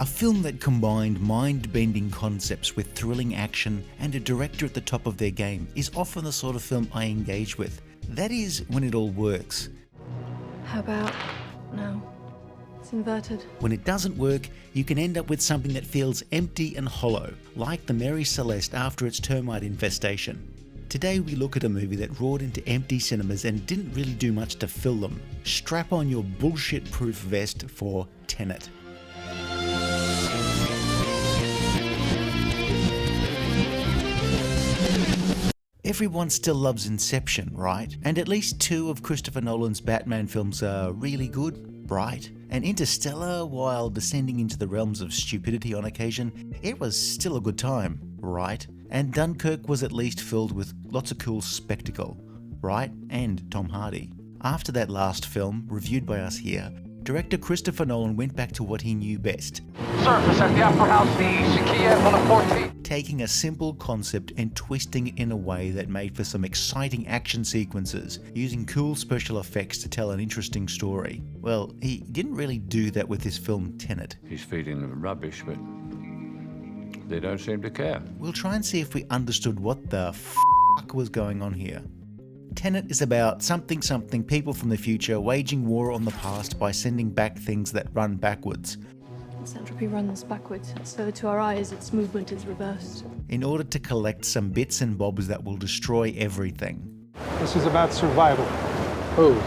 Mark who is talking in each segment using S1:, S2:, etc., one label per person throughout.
S1: A film that combined mind-bending concepts with thrilling action and a director at the top of their game is often the sort of film I engage with. That is, when it all works.
S2: How about no? It's inverted.
S1: When it doesn't work, you can end up with something that feels empty and hollow, like the Mary Celeste after its termite infestation. Today we look at a movie that roared into empty cinemas and didn't really do much to fill them. Strap on your bullshit-proof vest for Tenet. Everyone still loves Inception, right? And at least 2 of Christopher Nolan's Batman films are really good, right? And Interstellar, while descending into the realms of stupidity on occasion, it was still a good time, right? And Dunkirk was at least filled with lots of cool spectacle, right? And Tom Hardy. After that last film, reviewed by us here, director Christopher Nolan went back to what he knew best.
S3: Surface at the upper house, the Kiev on the 14th.
S1: Taking a simple concept and twisting it in a way that made for some exciting action sequences, using cool special effects to tell an interesting story. Well, he didn't really do that with his film Tenet.
S4: He's feeding them rubbish, but they don't seem to care.
S1: We'll try and see if we understood what the fuck was going on here. Tenet is about something people from the future waging war on the past by sending back things that run backwards.
S2: Its entropy runs backwards, so to our eyes its movement is reversed.
S1: In order to collect some bits and bobs that will destroy everything.
S5: This is about survival. Whose?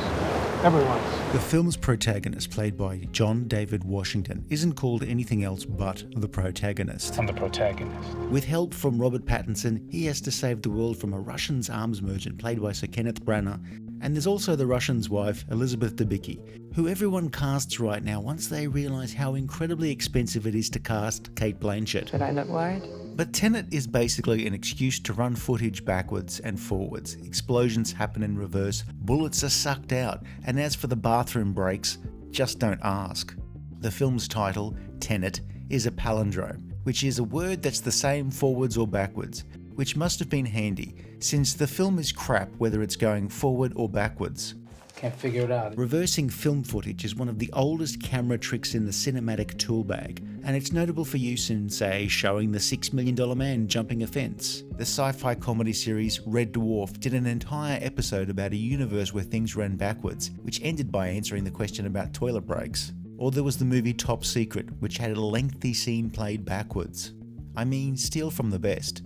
S5: Everyone's.
S1: The film's protagonist, played by John David Washington, isn't called anything else but the protagonist.
S5: I'm the protagonist.
S1: With help from Robert Pattinson, he has to save the world from a Russian's arms merchant, played by Sir Kenneth Branagh, and there's also the Russian's wife, Elizabeth Debicki, who everyone casts right now once they realise how incredibly expensive it is to cast Cate Blanchett.
S6: Did I look worried?
S1: But Tenet is basically an excuse to run footage backwards and forwards. Explosions happen in reverse, bullets are sucked out, and as for the bathroom breaks, just don't ask. The film's title, Tenet, is a palindrome, which is a word that's the same forwards or backwards, which must have been handy, since the film is crap whether it's going forward or backwards.
S5: Can't figure it out.
S1: Reversing film footage is one of the oldest camera tricks in the cinematic tool bag, and it's notable for use in, say, showing the $6 Million Man jumping a fence. The sci-fi comedy series Red Dwarf did an entire episode about a universe where things ran backwards, which ended by answering the question about toilet breaks. Or there was the movie Top Secret, which had a lengthy scene played backwards. I mean, steal from the best.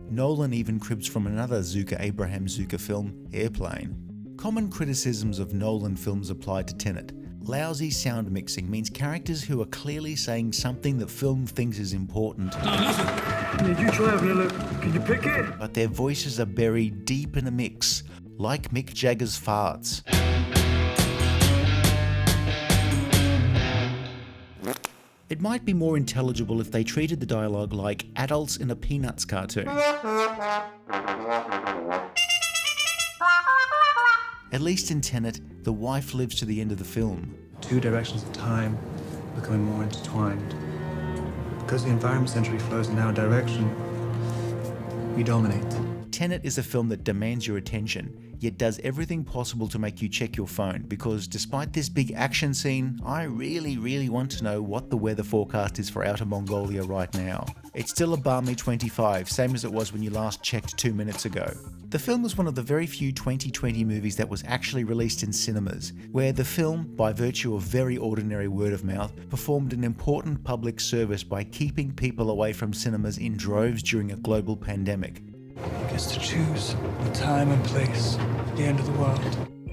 S1: Nolan even cribs from another Abraham Zucker film, Airplane. Common criticisms of Nolan films apply to Tenet. Lousy sound mixing means characters who are clearly saying something that film thinks is important.
S7: Did you try having a look? Can you pick it?
S1: But their voices are buried deep in a mix, like Mick Jagger's farts. It might be more intelligible if they treated the dialogue like adults in a Peanuts cartoon. At least in Tenet, the wife lives to the end of the film.
S8: 2 directions of time becoming more intertwined. Because the environment century flows in our direction, we dominate.
S1: Tenet is a film that demands your attention, yet does everything possible to make you check your phone, because despite this big action scene, I really want to know what the weather forecast is for Outer Mongolia right now. It's still a balmy 25, same as it was when you last checked 2 minutes ago. The film was one of the very few 2020 movies that was actually released in cinemas, where the film, by virtue of very ordinary word of mouth, performed an important public service by keeping people away from cinemas in droves during a global pandemic.
S8: He gets to choose the time and place at the end of the world.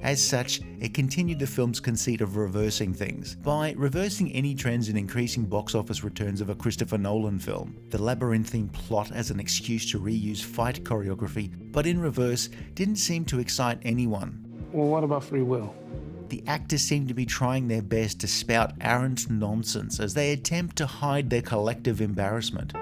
S1: As such, it continued the film's conceit of reversing things, by reversing any trends in increasing box office returns of a Christopher Nolan film. The labyrinthine plot as an excuse to reuse fight choreography, but in reverse, didn't seem to excite anyone.
S5: Well, what about free will?
S1: The actors seem to be trying their best to spout arrant nonsense as they attempt to hide their collective embarrassment.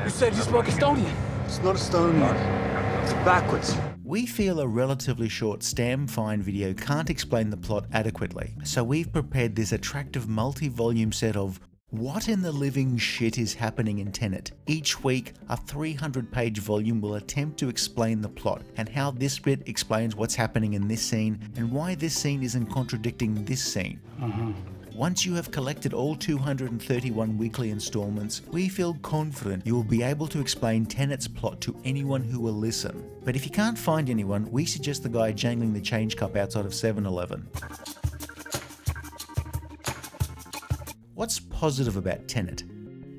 S7: You said you spoke Estonian.
S8: It's not Estonian. It's backwards.
S1: We feel a relatively short Stam Fine video can't explain the plot adequately, so we've prepared this attractive multi-volume set of What in the living shit is happening in Tenet? Each week, a 300-page volume will attempt to explain the plot and how this bit explains what's happening in this scene and why this scene isn't contradicting this scene. Once you have collected all 231 weekly installments, we feel confident you will be able to explain Tenet's plot to anyone who will listen. But if you can't find anyone, we suggest the guy jangling the change cup outside of 7-Eleven. What's positive about Tenet?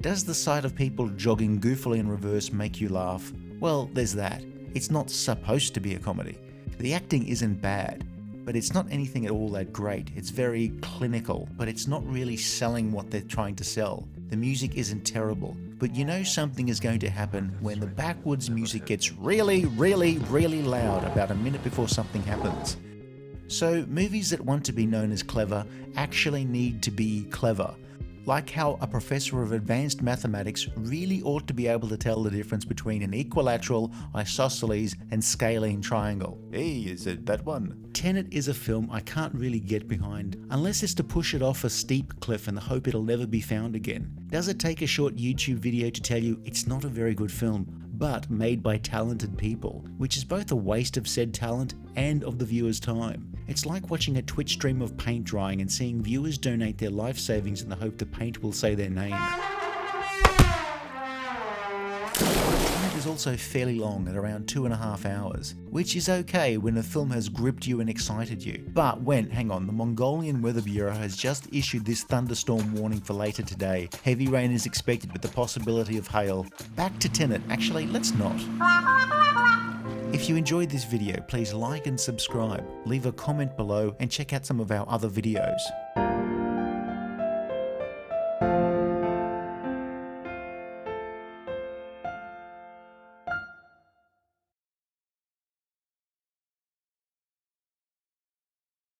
S1: Does the sight of people jogging goofily in reverse make you laugh? Well, there's that. It's not supposed to be a comedy. The acting isn't bad, but it's not anything at all that great. It's very clinical, but it's not really selling what they're trying to sell. The music isn't terrible, but you know something is going to happen when the backwoods music gets really, really, really loud about a minute before something happens. So movies that want to be known as clever actually need to be clever. Like how a professor of advanced mathematics really ought to be able to tell the difference between an equilateral, isosceles, and scalene triangle. Hey, is it that one? Tenet is a film I can't really get behind, unless it's to push it off a steep cliff in the hope it'll never be found again. Does it take a short YouTube video to tell you it's not a very good film, but made by talented people, which is both a waste of said talent and of the viewer's time? It's like watching a Twitch stream of paint drying and seeing viewers donate their life savings in the hope the paint will say their name. Tenet is also fairly long at around 2.5 hours, which is okay when a film has gripped you and excited you. But when, hang on, the Mongolian Weather Bureau has just issued this thunderstorm warning for later today. Heavy rain is expected with the possibility of hail. Back to Tenet. Actually, let's not. If you enjoyed this video, please like and subscribe, leave a comment below and check out some of our other videos.